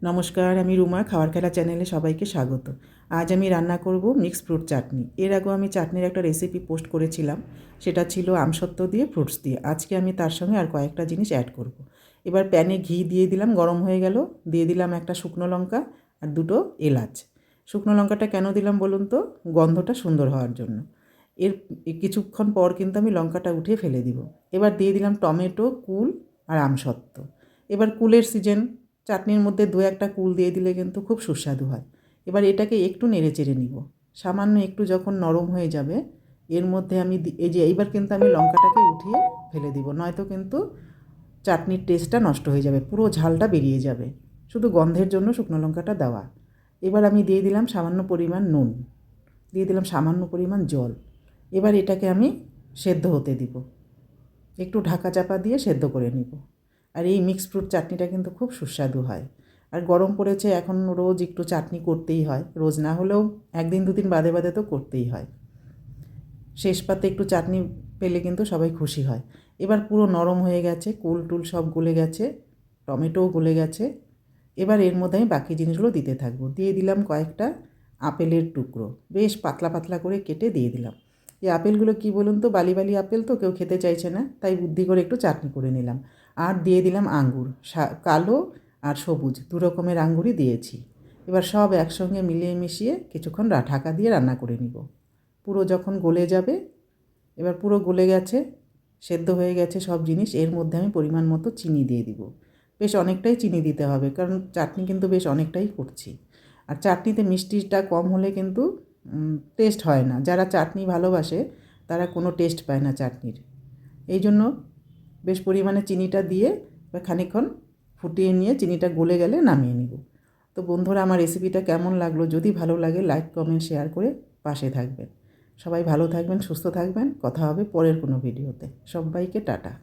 নমস্কার, আমি রুমা খাওয়ার খেলা চ্যানেলে সবাইকে স্বাগত। আজ আমি রান্না করব মিক্স ফ্রুট চাটনি। এর আগেও আমি চাটনির একটা রেসিপি পোস্ট করেছিলাম, সেটা ছিল আমসত্ত্ব দিয়ে ফ্রুটস দিয়ে। আজকে আমি তার সঙ্গে আর কয়েকটা জিনিস অ্যাড করব। এবার প্যানে ঘি দিয়ে দিলাম, গরম হয়ে গেল। দিয়ে দিলাম একটা শুকনো লঙ্কা আর দুটো এলাচ। শুকনো লঙ্কাটা কেন দিলাম বলুন তো? গন্ধটা সুন্দর হওয়ার জন্য। এর কিছুক্ষণ পর কিন্তু আমি লঙ্কাটা উঠিয়ে ফেলে দিব। এবার দিয়ে দিলাম টমেটো, কুল আর আমসত্ত্ব। এবার কুলের সিজন, চাটনির মধ্যে দু একটা কুল দিয়ে দিলে কিন্তু খুব সুস্বাদু হয়। এবার এটাকে একটু নেড়ে চেড়ে নিব। সামান্য একটু যখন নরম হয়ে যাবে, এর মধ্যে আমি এইবার কিন্তু আমি লঙ্কাটাকে উঠিয়ে ফেলে দিব, নয়তো কিন্তু চাটনির টেস্টটা নষ্ট হয়ে যাবে, পুরো ঝালটা বেরিয়ে যাবে। শুধু গন্ধের জন্য শুকনো লঙ্কাটা দেওয়া। এবার আমি দিয়ে দিলাম সামান্য পরিমাণ নুন, দিয়ে দিলাম সামান্য পরিমাণ জল। এবার এটাকে আমি সেদ্ধ হতে দিব, একটু ঢাকা চাপা দিয়ে সেদ্ধ করে নিব। আর এই মিক্সড ফ্রুট চাটনিটা কিন্তু খুব সুস্বাদু হয়। আর গরম পড়েছে, এখন রোজ একটু চাটনি করতেই হয়, রোজ না হলেও একদিন দুদিন বাদে বাদে তো করতেই হয়। শেষ পাতে একটু চাটনি পেলে কিন্তু সবাই খুশি হয়। এবার পুরো নরম হয়ে গেছে, কুল টুল সব গলে গেছে, টমেটোও গলে গেছে। এবার এর মধ্যে আমি বাকি জিনিসগুলো দিতে থাকবো। দিয়ে দিলাম কয়েকটা আপেলের টুকরো, বেশ পাতলা পাতলা করে কেটে দিয়ে দিলাম। এই আপেলগুলো কী বলুন তো, বালি বালি আপেল তো কেউ খেতে চাইছে না, তাই বুদ্ধি করে একটু চাটনি করে নিলাম। আর দিয়ে দিলাম আঙ্গুর, কালো আর সবুজ দু রকমের আঙ্গুরই দিয়েছি। এবার সব একসঙ্গে মিলিয়ে মিশিয়ে কিছুক্ষণ ঢাকা দিয়ে রান্না করে নিব। পুরো যখন গলে যাবে, এবার পুরো গলে গেছে, সেদ্ধ হয়ে গেছে সব জিনিস, এর মধ্যে আমি পরিমাণ মতো চিনি দিয়ে দিব। বেশ অনেকটাই চিনি দিতে হবে, কারণ চাটনি কিন্তু বেশ অনেকটাই করছি। আর চাটনিতে মিষ্টিটা কম হলে কিন্তু টেস্ট হয় না। যারা চাটনি ভালোবাসে তারা কোনো টেস্ট পায় না চাটনির। এই জন্য বেশ পরিমাণে চিনিটা দিয়ে খানিকক্ষণ ফুটিয়ে নিয়ে চিনিটা গলে গেলে নামিয়ে নিব। তো বন্ধুরা, আমার রেসিপিটা কেমন লাগলো? যদি ভালো লাগে লাইক কমেন্ট শেয়ার করে পাশে থাকবেন। সবাই ভালো থাকবেন, সুস্থ থাকবেন। কথা হবে পরের কোনো ভিডিওতে। সবাইকে টাটা।